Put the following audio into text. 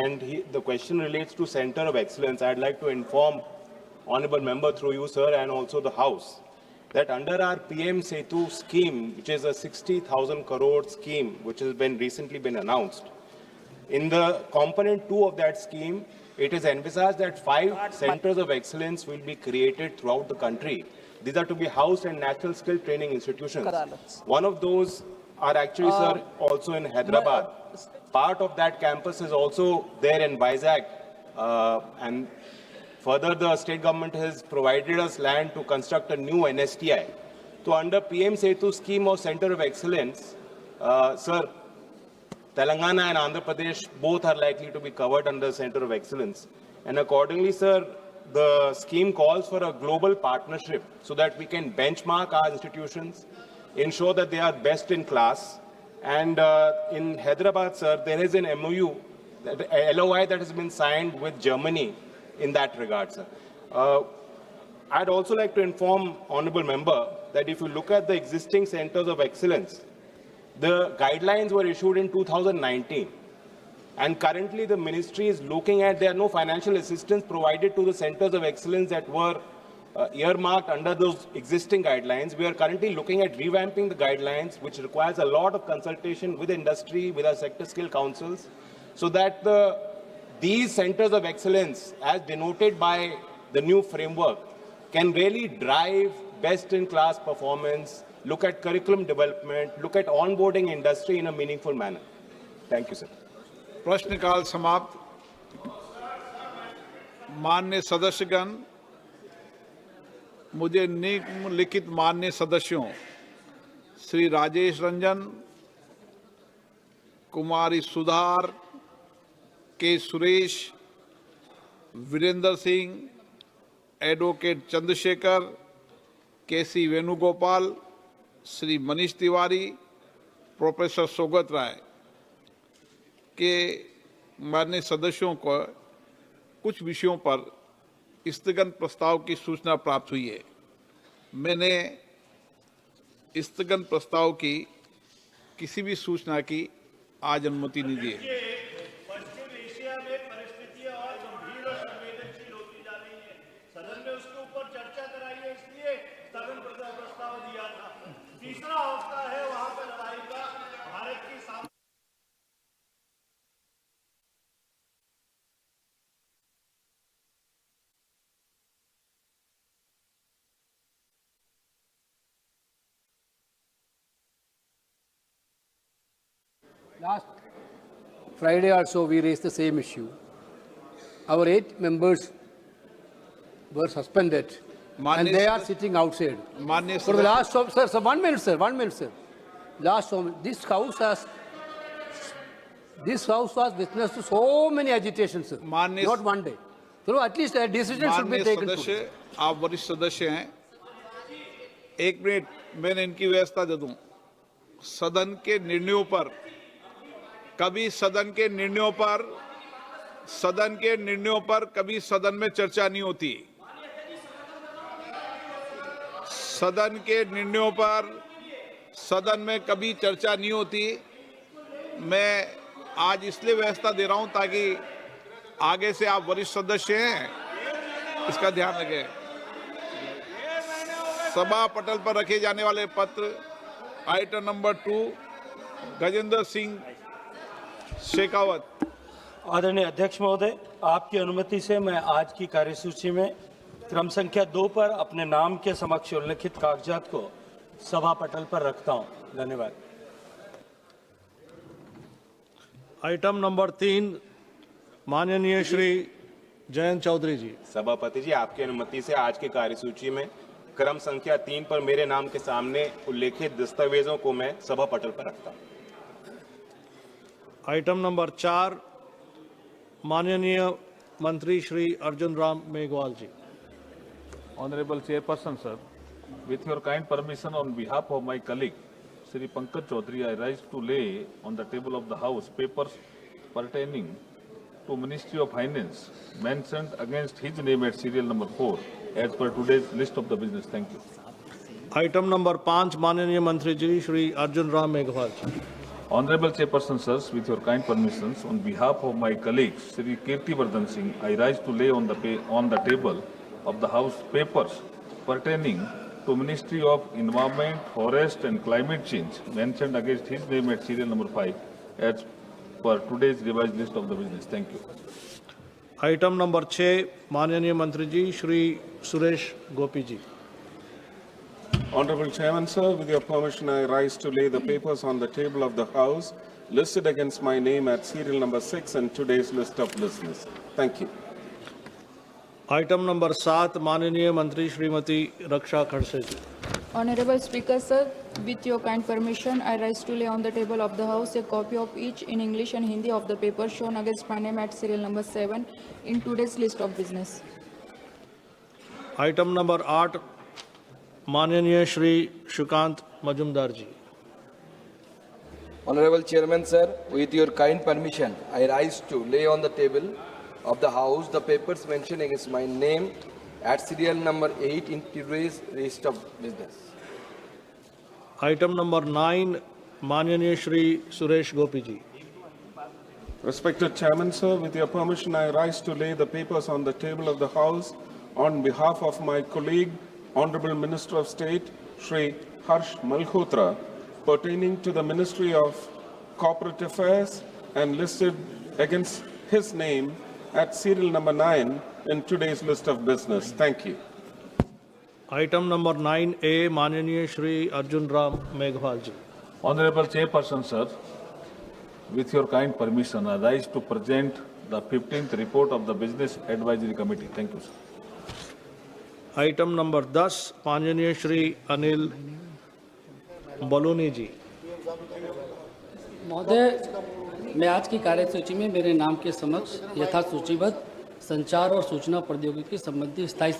And the question relates to Center of Excellence. I'd like to inform Honorable Member through you, sir, and also the House, that under our PM Setu scheme, which is a 60,000 crore scheme, which has recently been announced, in the component 2 of that scheme, it is envisaged that 5 centers of excellence will be created throughout the country. These are to be housed in national skill training institutions. One of those are actually, sir, also in Hyderabad. Part of that campus is also there in Vizag. And further, the state government has provided us land to construct a new NSTI. So under PM Setu scheme of Center of Excellence, sir, Telangana and Andhra Pradesh both are likely to be covered under Center of Excellence. And accordingly, sir, the scheme calls for a global partnership so that we can benchmark our institutions, ensure that they are best in class. And in Hyderabad, sir, there is an MOU, LOI that has been signed with Germany in that regard, sir. I'd also like to inform Honorable Member that if you look at the existing centers of excellence, the guidelines were issued in 2019. And currently the ministry is looking at, there are no financial assistance provided to the centers of excellence that were earmarked under those existing guidelines. We are currently looking at revamping the guidelines, which requires a lot of consultation with industry, with our sector skill councils, so that these centers of excellence, as denoted by the new framework, can really drive best-in-class performance, look at curriculum development, look at onboarding industry in a meaningful manner. Thank you, sir. प्रश्नकाल समाप्त। माननीय सदस्यगण, मुझे निम्नलिखित माननीय सदस्यों श्री राजेश रंजन, कुमारी सुधार, के Suresh, Virendra Singh, advocate Chandrashekhar, के सी वेणुगोपाल, श्री मनीष तिवारी, प्रोफेसर सौगत राय के माननीय सदस्यों को कुछ विषयों पर स्थगन प्रस्ताव की सूचना प्राप्त हुई है। मैंने स्थगन प्रस्ताव की किसी भी सूचना की आज अनुमति नहीं दी है। पश्चिम एशिया में परिस्थितियां और गंभीर और संवेदनशील होती जा रही हैं। सदन में उसके ऊपर चर्चा कराई है, इसलिए स्थगन प्रस्ताव दिया था। तीसरा हफ्ता है वहां पर लड़ाई का, भारत की Last Friday also we raised the same issue. Our 8 members were suspended and they are sitting outside. For the last, sir, 1 minute, sir, 1 minute, sir. Last, this house was witness to so many agitations, sir. Not one day. So at least a decision should be taken. सदस्य, आप वरिष्ठ सदस्य हैं। 1 minute मैंने इनकी व्यवस्था दे दूं। सदन के निर्णयों पर कभी सदन के निर्णयों पर कभी सदन में चर्चा नहीं होती। सदन के निर्णयों पर सदन में कभी चर्चा नहीं होती। मैं आज इसलिए व्यवस्था दे रहा हूं ताकि आगे से आप वरिष्ठ सदस्य हैं, इसका ध्यान रखें। सभा पटल पर रखे जाने वाले पत्र आइटम नंबर 2 गजेंद्र सिंह शेखावत। आदरणीय अध्यक्ष महोदय, आपकी अनुमति से मैं आज की कार्यसूची में क्रम संख्या 2 पर अपने नाम के समक्ष उल्लिखित कागजात को सभा पटल पर रखता हूं। धन्यवाद। आइटम नंबर 3 माननीय श्री जयंत चौधरी जी। सभापति जी, आपकी अनुमति से आज की कार्यसूची में क्रम संख्या 3 पर मेरे नाम के सामने उल्लेखित दस्तावेजों को मैं सभा पटल पर रखता हूं। आइटम नंबर 4 माननीय मंत्री श्री अर्जुन राम मेघवाल जी। Honorable Chairperson, sir, with your kind permission, on behalf of my colleague, Shri Pankaj Chaudhary, I rise to lay on the table of the House papers pertaining to Ministry of Finance mentioned against his name at serial number 4 as per today's list of the business. Thank you. Item number 5 माननीय मंत्री जी श्री अर्जुन राम मेघवाल जी। Honorable Chairperson, sirs, with your kind permissions, on behalf of my colleague, Sri Kirti Vardhan Singh, I rise to lay on the table of the House papers pertaining to Ministry of Environment, Forest and Climate Change mentioned against his name at serial number 5 as per today's revised list of the business. Thank you. Item number 6 माननीय मंत्री जी श्री सुरेश गोपी जी। Honorable Chairman, sir, with your permission, I rise to lay the papers on the table of the House listed against my name at serial number 6 and today's list of business. Thank you. Item number 7 माननीय मंत्री श्रीमती रक्षा खड़से जी। Honorable Speaker, sir, with your kind permission, I rise to lay on the table of the House a copy of each in English and Hindi of the paper shown against my name at serial number 7 in today's list of business. Item number 8 माननीय श्री सुकांत मजुमदार जी। Honorable Chairman, sir, with your kind permission, I rise to lay on the table of the House the papers mentioned against my name at serial number 8 in today's list of business. Item number 9 माननीय श्री सुरेश गोपी जी। Respected Chairman, sir, with your permission, I rise to lay the papers on the table of the House on behalf of my colleague, Honorable Minister of State, Shri Harsh Malhotra, pertaining to the Ministry of Corporate Affairs and listed against his name at serial number 9 in today's list of business. Thank you. Item number 9A माननीय श्री अर्जुन राम मेघवाल जी। Honorable Chairperson, sir, with your kind permission, I rise to present the 15th report of the Business Advisory Committee. Thank you, sir. Item number 10 माननीय श्री अनिल बलूनी जी। महोदय, मैं आज की कार्यसूची में मेरे नाम के समक्ष यथा सूचीबद्ध संचार और सूचना प्रौद्योगिकी संबंधी स्थायी